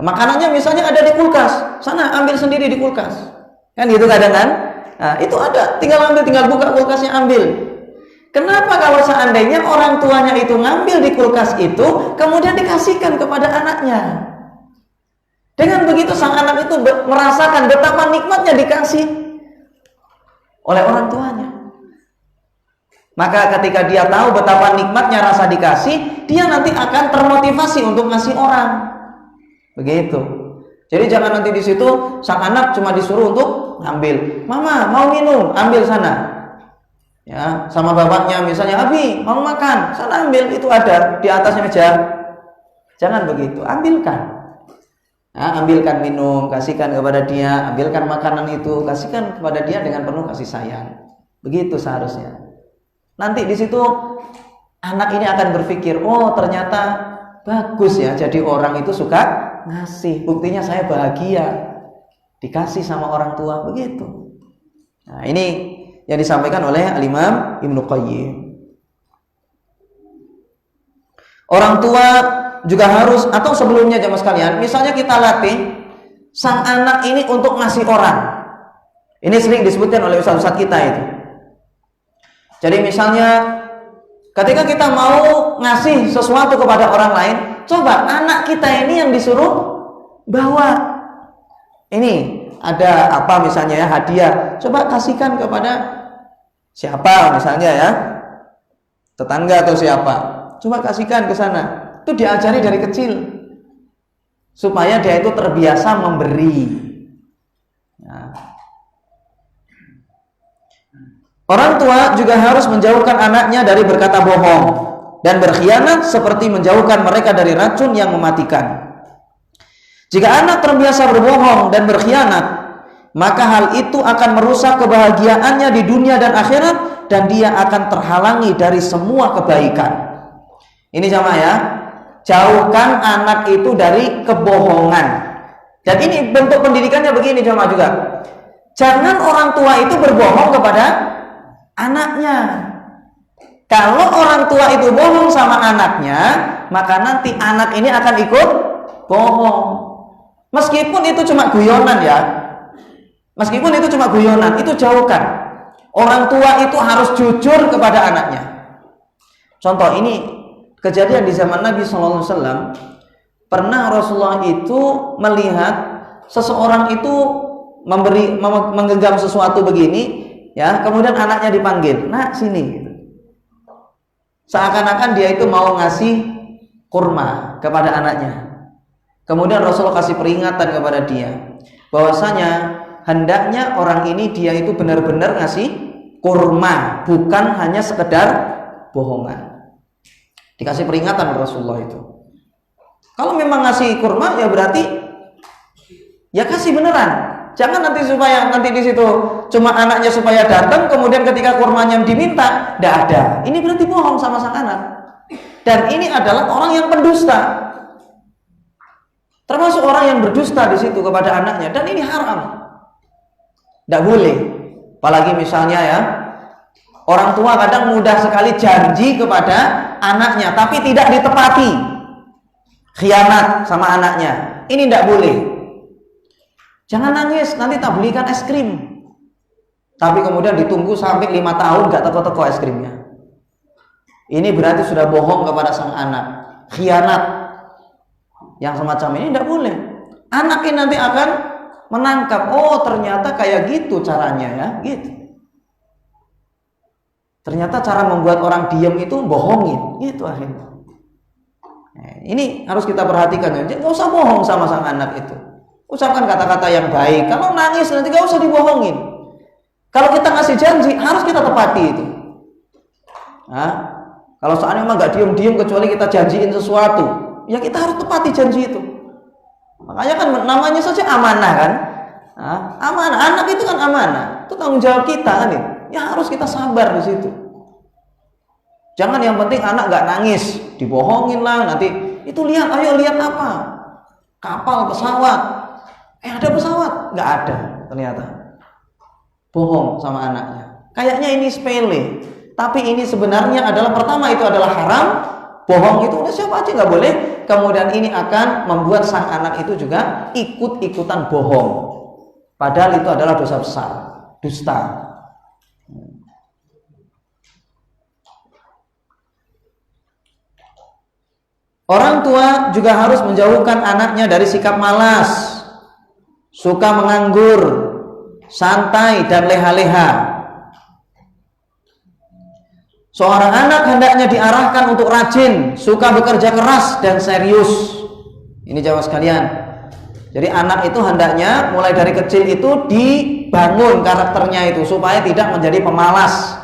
Makanannya misalnya ada di kulkas, sana ambil sendiri di kulkas. Kan gitu kadang kan? Nah, itu ada, tinggal ambil, tinggal buka kulkasnya ambil. Kenapa kalau seandainya orang tuanya itu ngambil di kulkas itu, kemudian dikasihkan kepada anaknya? Dengan begitu sang anak itu merasakan betapa nikmatnya dikasih oleh orang tuanya. Maka ketika dia tahu betapa nikmatnya rasa dikasih, dia nanti akan termotivasi untuk ngasih orang. Begitu. Jadi jangan nanti di situ sang anak cuma disuruh untuk ambil. Mama mau minum, ambil sana. Ya, sama bapaknya misalnya, Abi mau makan, sana ambil, itu ada di atasnya meja. Jangan begitu, ambilkan. Nah, ambilkan minum, kasihkan kepada dia, ambilkan makanan itu, kasihkan kepada dia dengan penuh kasih sayang. Begitu seharusnya. Nanti di situ anak ini akan berpikir, oh ternyata bagus ya, jadi orang itu suka ngasih, buktinya saya bahagia dikasih sama orang tua, begitu. Nah, ini yang disampaikan oleh Al-Imam Ibnu Qayyim. Orang tua juga harus, atau sebelumnya jemaah sekalian, misalnya kita latih sang anak ini untuk ngasih orang. Ini sering disebutkan oleh ustaz-ustaz kita itu. Jadi misalnya ketika kita mau ngasih sesuatu kepada orang lain, coba anak kita ini yang disuruh bawa. Ini ada apa misalnya ya, hadiah, coba kasihkan kepada siapa misalnya ya, tetangga atau siapa, coba kasihkan ke sana. Itu diajari dari kecil supaya dia itu terbiasa memberi. Nah, orang tua juga harus menjauhkan anaknya dari berkata bohong dan berkhianat, seperti menjauhkan mereka dari racun yang mematikan. Jika anak terbiasa berbohong dan berkhianat, maka hal itu akan merusak kebahagiaannya di dunia dan akhirat, dan dia akan terhalangi dari semua kebaikan. Ini jamaah ya, jauhkan anak itu dari kebohongan. Dan ini bentuk pendidikannya begini jamaah juga. Jangan orang tua itu berbohong kepada anaknya. Kalau orang tua itu bohong sama anaknya, maka nanti anak ini akan ikut bohong. Meskipun itu cuma guyonan ya, meskipun itu cuma guyonan, itu jauhkan. Orang tua itu harus jujur kepada anaknya. Contoh ini kejadian di zaman Nabi SAW. Pernah Rasulullah itu melihat seseorang itu menggenggam sesuatu begini, ya, kemudian anaknya dipanggil, nak sini. Seakan-akan dia itu mau ngasih kurma kepada anaknya. Kemudian Rasulullah kasih peringatan kepada dia bahwasanya hendaknya orang ini dia itu benar-benar ngasih kurma, bukan hanya sekedar bohongan. Dikasih peringatan Rasulullah itu. Kalau memang ngasih kurma ya berarti ya kasih beneran. Jangan nanti supaya nanti di situ cuma anaknya supaya datang, kemudian ketika kurmanya diminta tidak ada. Ini berarti bohong sama sang anak. Dan ini adalah orang yang pendusta. Termasuk orang yang berdusta di situ kepada anaknya, dan ini haram. Tidak boleh. Apalagi misalnya ya, orang tua kadang mudah sekali janji kepada anaknya tapi tidak ditepati. Khianat sama anaknya. Ini tidak boleh. Jangan nangis, nanti tak belikan es krim. Tapi kemudian ditunggu sampai 5 tahun gak teko-teko es krimnya. Ini berarti sudah bohong kepada sang anak. Khianat. Yang semacam ini tidak boleh. Anak ini nanti akan menangkap, oh ternyata kayak gitu caranya ya, gitu. Ternyata cara membuat orang diam itu bohongin, gitu akhirnya. Ini harus kita perhatikan ya. Nggak usah bohong sama sang anak itu. Ucapkan kata-kata yang baik. Kalau nangis nanti nggak usah dibohongin. Kalau kita ngasih janji harus kita tepati itu. Kalau seandainya memang nggak diem-diem kecuali kita janjiin sesuatu, ya kita harus tepati janji itu. Makanya kan namanya saja amanah kan. Amanah, anak itu kan amanah. Itu tanggung jawab kita kan ya. Ya harus kita sabar di situ. Jangan yang penting anak nggak nangis, dibohongin lah nanti. Itu lihat, ayo lihat apa? Kapal, pesawat. Ada pesawat? Nggak ada ternyata. Bohong sama anaknya. Kayaknya ini sepele, tapi ini sebenarnya adalah pertama itu adalah haram. Bohong itu udah siapa aja nggak boleh. Kemudian ini akan membuat sang anak itu juga ikut-ikutan bohong. Padahal itu adalah dosa besar, dusta. Orang tua juga harus menjauhkan anaknya dari sikap malas, suka menganggur, santai dan leha-leha. Seorang anak hendaknya diarahkan untuk rajin, suka bekerja keras dan serius. Ini jamaah sekalian. Jadi anak itu hendaknya mulai dari kecil itu dibangun karakternya itu supaya tidak menjadi pemalas.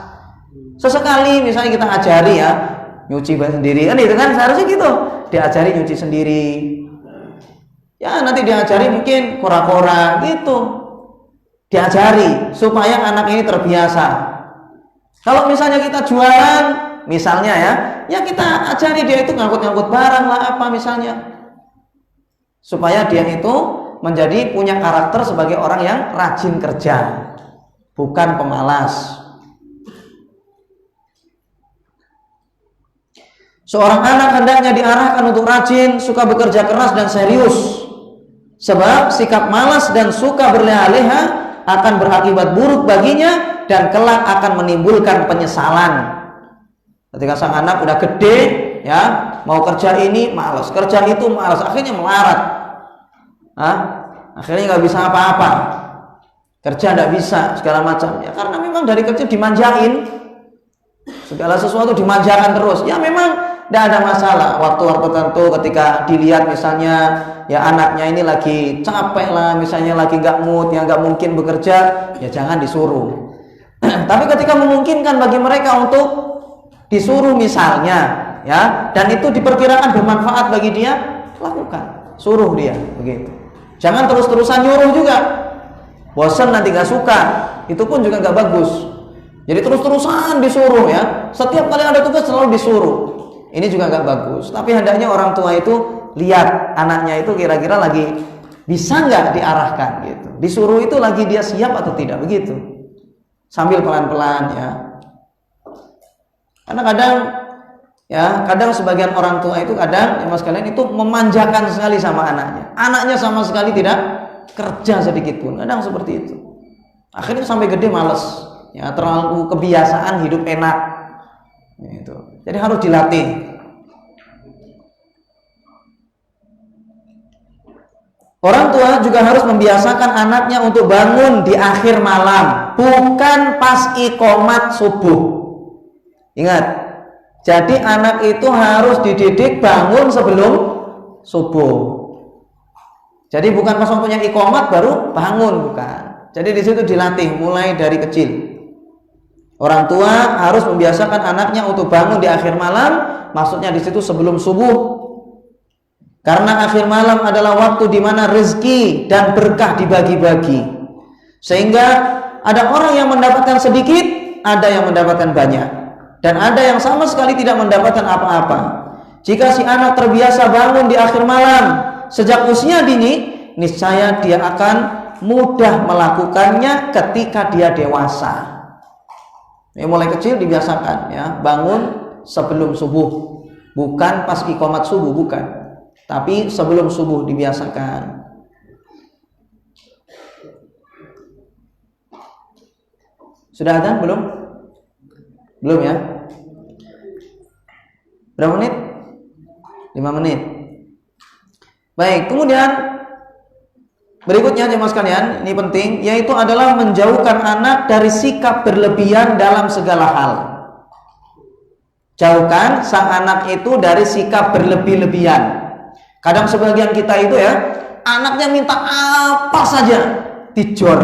Sesekali misalnya kita ajari ya, nyuci sendiri kan itu kan seharusnya gitu. Diajari nyuci sendiri. Ya nanti diajari mungkin kora-kora gitu. Diajari supaya anak ini terbiasa. Kalau misalnya kita jualan, misalnya ya kita ajari dia itu ngangkut-ngangkut barang lah apa misalnya. Supaya dia itu menjadi punya karakter sebagai orang yang rajin kerja, bukan pemalas. Seorang anak hendaknya diarahkan untuk rajin, suka bekerja keras dan serius. Sebab sikap malas dan suka berleha-leha akan berakibat buruk baginya dan kelak akan menimbulkan penyesalan. Ketika sang anak udah gede, ya mau kerja ini malas, kerja itu malas, akhirnya melarat. Akhirnya nggak bisa apa-apa, kerja nggak bisa segala macam. Ya karena memang dari kecil dimanjain, segala sesuatu dimanjakan terus. Ya memang tidak ada masalah. Waktu-waktu tertentu ketika dilihat misalnya ya anaknya ini lagi capek lah, misalnya lagi nggak mood, yang nggak mungkin bekerja, ya jangan disuruh. Tapi ketika memungkinkan bagi mereka untuk disuruh misalnya, ya dan itu diperkirakan bermanfaat bagi dia, lakukan, suruh dia begitu. Jangan terus-terusan nyuruh juga, bosan nanti nggak suka, itu pun juga nggak bagus. Jadi terus-terusan disuruh ya, setiap kali ada tugas selalu disuruh, ini juga nggak bagus. Tapi hendaknya orang tua itu lihat anaknya itu kira-kira lagi bisa nggak diarahkan gitu, disuruh itu lagi dia siap atau tidak begitu, sambil pelan-pelan ya. Karena kadang sebagian orang tua itu kadang ya mas kalian itu memanjakan sekali sama anaknya sama sekali tidak kerja sedikit pun, kadang seperti itu. Akhirnya sampai gede males, ya terlalu kebiasaan hidup enak gitu. Jadi harus dilatih. Orang tua juga harus membiasakan anaknya untuk bangun di akhir malam, bukan pas iqomat subuh. Ingat, jadi anak itu harus dididik bangun sebelum subuh. Jadi bukan pas waktunya iqomat baru bangun, bukan. Jadi di situ dilatih mulai dari kecil. Orang tua harus membiasakan anaknya untuk bangun di akhir malam, maksudnya di situ sebelum subuh. Karena akhir malam adalah waktu di mana rezeki dan berkah dibagi-bagi. Sehingga ada orang yang mendapatkan sedikit, ada yang mendapatkan banyak, dan ada yang sama sekali tidak mendapatkan apa-apa. Jika si anak terbiasa bangun di akhir malam sejak usia dini, niscaya dia akan mudah melakukannya ketika dia dewasa. Mulai kecil dibiasakan ya, bangun sebelum subuh, bukan pas iqomat subuh, bukan. Tapi sebelum subuh dibiasakan. Sudah adzan belum? Belum ya? Berapa menit? 5 menit. Baik, kemudian berikutnya jemaah sekalian, ini penting, yaitu adalah menjauhkan anak dari sikap berlebihan dalam segala hal. Jauhkan sang anak itu dari sikap berlebih-lebihan. Kadang sebagian kita itu ya, anaknya minta apa saja dijor.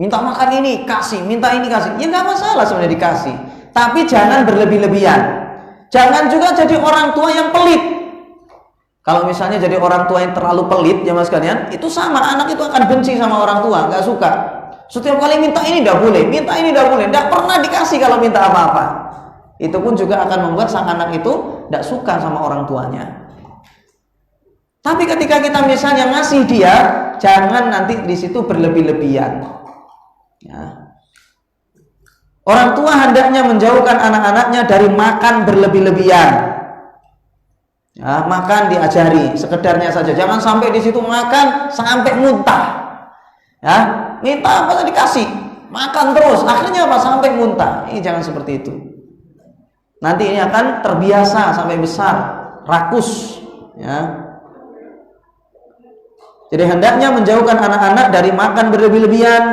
Minta makan ini kasih, minta ini kasih. Ya nggak masalah sebenarnya dikasih, tapi jangan berlebih-lebihan. Jangan juga jadi orang tua yang pelit. Kalau misalnya jadi orang tua yang terlalu pelit, ya mas kalian, itu sama, anak itu akan benci sama orang tua, nggak suka. Setiap kali minta ini nggak boleh, minta ini nggak boleh, nggak pernah dikasih kalau minta apa-apa. Itu pun juga akan membuat sang anak itu nggak suka sama orang tuanya. Tapi ketika kita misalnya ngasih dia, jangan nanti di situ berlebih-lebihan. Ya. Orang tua hendaknya menjauhkan anak-anaknya dari makan berlebih-lebihan. Ya, makan diajari sekedarnya saja, jangan sampai di situ makan sampai muntah. Ya, minta apa dikasih, makan terus, akhirnya apa sampai muntah. Ini jangan seperti itu. Nanti ini akan terbiasa sampai besar, rakus. Ya. Jadi hendaknya menjauhkan anak-anak dari makan berlebih-lebihan,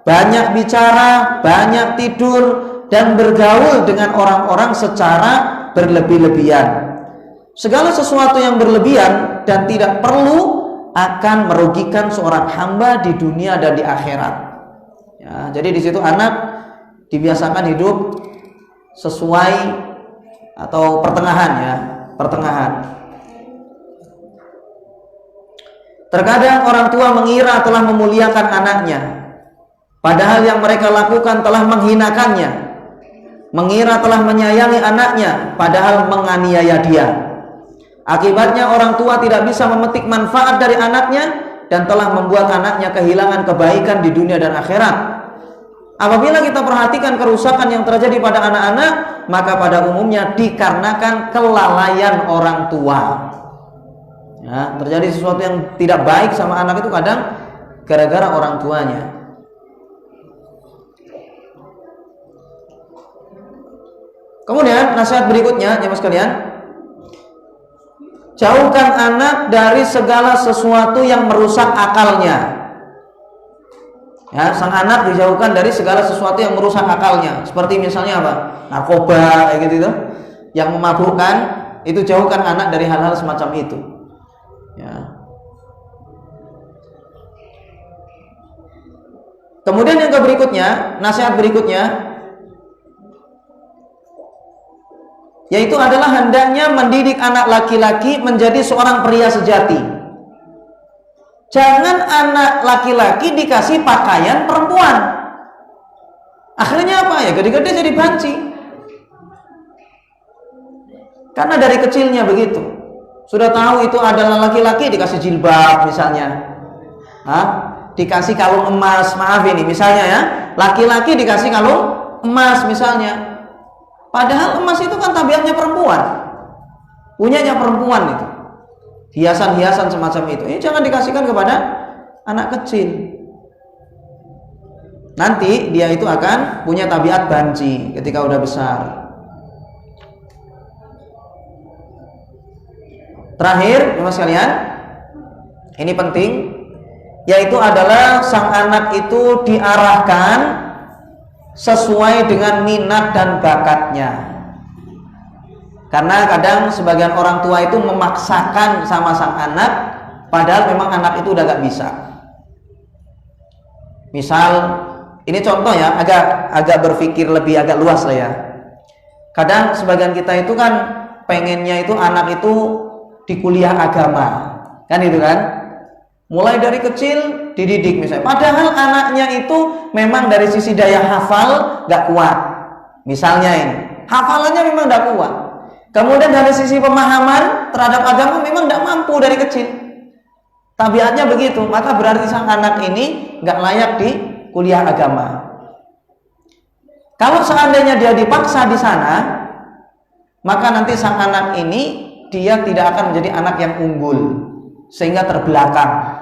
banyak bicara, banyak tidur, dan bergaul dengan orang-orang secara berlebih-lebihan. Segala sesuatu yang berlebihan dan tidak perlu akan merugikan seorang hamba di dunia dan di akhirat. Ya, jadi di situ anak dibiasakan hidup sesuai atau pertengahan ya, pertengahan. Terkadang orang tua mengira telah memuliakan anaknya, padahal yang mereka lakukan telah menghinakannya. Mengira telah menyayangi anaknya, padahal menganiaya dia. Akibatnya orang tua tidak bisa memetik manfaat dari anaknya dan telah membuat anaknya kehilangan kebaikan di dunia dan akhirat. Apabila kita perhatikan kerusakan yang terjadi pada anak-anak, maka pada umumnya dikarenakan kelalaian orang tua. Ya, terjadi sesuatu yang tidak baik sama anak itu kadang gara-gara orang tuanya. Kemudian nasihat berikutnya, ya mas kalian, jauhkan anak dari segala sesuatu yang merusak akalnya. Ya, sang anak dijauhkan dari segala sesuatu yang merusak akalnya. Seperti misalnya apa? Narkoba, kayak gitu, yang memabukkan, itu jauhkan anak dari hal-hal semacam itu. Ya. Kemudian yang berikutnya, nasihat berikutnya, yaitu adalah hendaknya mendidik anak laki-laki menjadi seorang pria sejati. Jangan anak laki-laki dikasih pakaian perempuan. Akhirnya apa ya? Gede-gede jadi banci. Karena dari kecilnya begitu. Sudah tahu itu adalah laki-laki, dikasih jilbab misalnya. Dikasih kalung emas, maaf ini misalnya ya. Laki-laki dikasih kalung emas misalnya. Padahal emas itu kan tabiatnya perempuan, punyanya perempuan itu, hiasan-hiasan semacam itu. Ini jangan dikasihkan kepada anak kecil. Nanti dia itu akan punya tabiat banci ketika udah besar. Terakhir, teman sekalian, ini penting, yaitu adalah sang anak itu diarahkan sesuai dengan minat dan bakatnya. Karena kadang sebagian orang tua itu memaksakan sama sang anak, padahal memang anak itu udah gak bisa. Misal, ini contoh ya, agak berpikir lebih agak luas lah ya. Kadang sebagian kita itu kan pengennya itu anak itu di kuliah agama, kan itu kan? Mulai dari kecil dididik misalnya. Padahal anaknya itu memang dari sisi daya hafal gak kuat. Misalnya ini, hafalannya memang gak kuat. Kemudian dari sisi pemahaman terhadap agama memang gak mampu dari kecil. Tabiatnya begitu, maka berarti sang anak ini gak layak di kuliah agama. Kalau seandainya dia dipaksa di sana, maka nanti sang anak ini dia tidak akan menjadi anak yang unggul, sehingga terbelakang.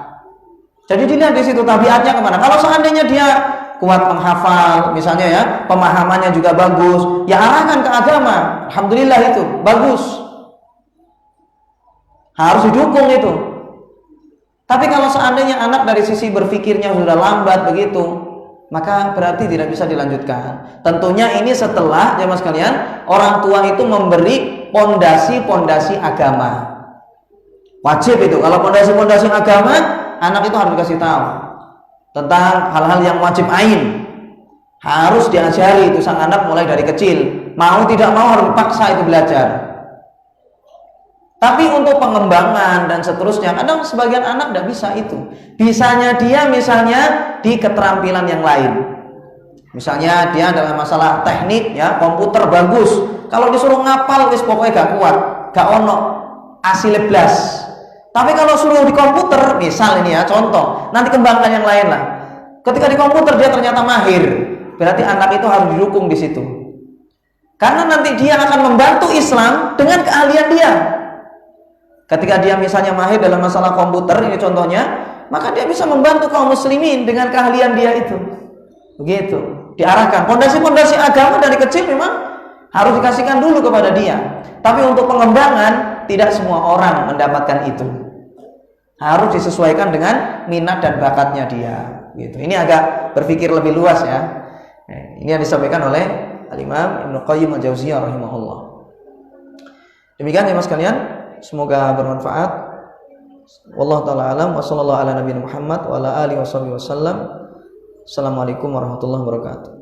Jadi dilihat di situ tabiatnya kemana. Kalau seandainya dia kuat menghafal, misalnya ya, pemahamannya juga bagus, ya arahkan ke agama. Alhamdulillah itu bagus, harus didukung itu. Tapi kalau seandainya anak dari sisi berpikirnya sudah lambat begitu, maka berarti tidak bisa dilanjutkan. Tentunya ini setelah jemaah sekalian orang tua itu memberi pondasi-pondasi agama. Wajib itu, kalau pondasi-pondasi agama, anak itu harus dikasih tahu tentang hal-hal yang wajib ain. Harus diajari itu sang anak mulai dari kecil. Mau tidak mau harus dipaksa itu belajar. Tapi untuk pengembangan dan seterusnya, kadang sebagian anak tidak bisa itu. Bisanya dia misalnya di keterampilan yang lain. Misalnya dia dalam masalah teknik, ya komputer bagus. Kalau disuruh ngapal, wis pokoknya gak kuat, gak ono asile blas. Tapi kalau suruh di komputer, misal ini ya contoh, nanti kembangkan yang lain lah. Ketika di komputer dia ternyata mahir, berarti anak itu harus didukung di situ. Karena nanti dia akan membantu Islam dengan keahlian dia. Ketika dia misalnya mahir dalam masalah komputer, ini contohnya, maka dia bisa membantu kaum muslimin dengan keahlian dia itu. Begitu. Diarahkan. Pondasi-pondasi agama dari kecil memang harus dikasihkan dulu kepada dia. Tapi untuk pengembangan, tidak semua orang mendapatkan itu. Harus disesuaikan dengan minat dan bakatnya dia. Gitu. Ini agak berpikir lebih luas ya. Ini yang disampaikan oleh Al-Imam Ibnu Qayyim Al-Jauziyah rahimahullah. Demikian ya mas kalian. Semoga bermanfaat. Wallahu taala alam wa sallallahu ala nabiyina Muhammad wa ala alihi wasallam. Assalamualaikum warahmatullahi wabarakatuh.